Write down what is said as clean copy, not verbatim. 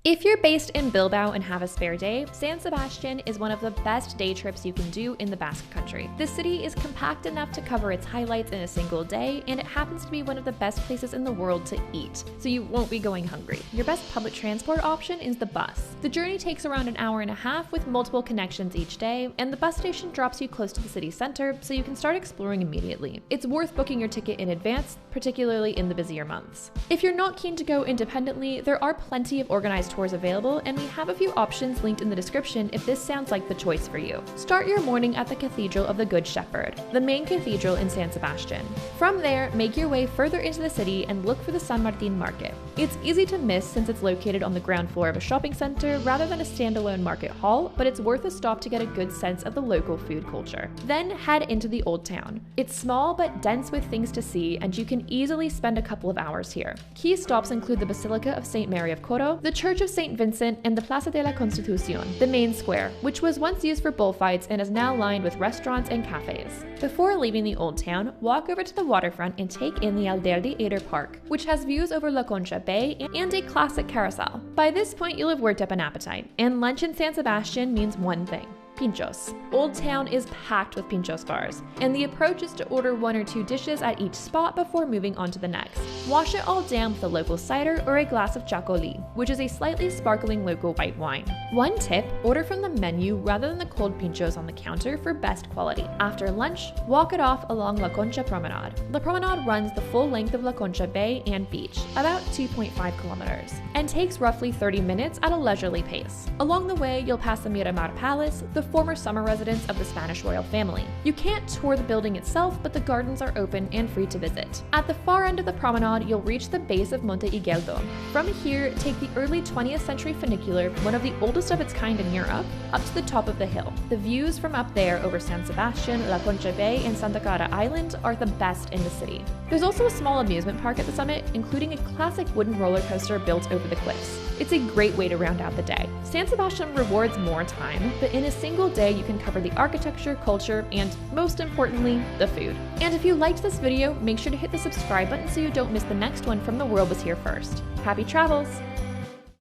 If you're based in Bilbao and have a spare day, San Sebastian is one of the best day trips you can do in the Basque Country. The city is compact enough to cover its highlights in a single day, and it happens to be one of the best places in the world to eat, so you won't be going hungry. Your best public transport option is the bus. The journey takes around an hour and a half with multiple connections each day, and the bus station drops you close to the city center, so you can start exploring immediately. It's worth booking your ticket in advance, particularly in the busier months. If you're not keen to go independently, there are plenty of organized tours available, and we have a few options linked in the description if this sounds like the choice for you. Start your morning at the Cathedral of the Good Shepherd, the main cathedral in San Sebastian. From there, make your way further into the city and look for the San Martin market. It's easy to miss since it's located on the ground floor of a shopping center rather than a standalone market hall, but it's worth a stop to get a good sense of the local food culture. Then head into the Old Town. It's small but dense with things to see, and you can easily spend a couple of hours here. Key stops include the Basilica of St. Mary of Coro, the Church of St. Vincent, and the Plaza de la Constitucion, the main square, which was once used for bullfights and is now lined with restaurants and cafes. Before leaving the Old Town, walk over to the waterfront and take in the Alderdi Eder Park, which has views over La Concha Bay and a classic carousel. By this point, you'll have worked up an appetite, and lunch in San Sebastian means one thing: pinchos. Old Town is packed with pinchos bars, and the approach is to order 1 or 2 dishes at each spot before moving on to the next. Wash it all down with a local cider or a glass of chacoli, which is a slightly sparkling local white wine. One tip: order from the menu rather than the cold pinchos on the counter for best quality. After lunch, walk it off along La Concha Promenade. The promenade runs the full length of La Concha Bay and beach, about 2.5 kilometers, and takes roughly 30 minutes at a leisurely pace. Along the way, you'll pass the Miramar Palace, the former summer residence of the Spanish royal family. You can't tour the building itself, but the gardens are open and free to visit. At the far end of the promenade, you'll reach the base of Monte Igueldo. From here, take the early 20th century funicular, one of the oldest of its kind in Europe, up to the top of the hill. The views from up there over San Sebastian, La Concha Bay, and Santa Clara Island are the best in the city. There's also a small amusement park at the summit, including a classic wooden roller coaster built over the cliffs. It's a great way to round out the day. San Sebastian rewards more time, but in a single day you can cover the architecture, culture, and most importantly, the food. And if you liked this video, make sure to hit the subscribe button so you don't miss the next one from The World Was Here First. Happy travels!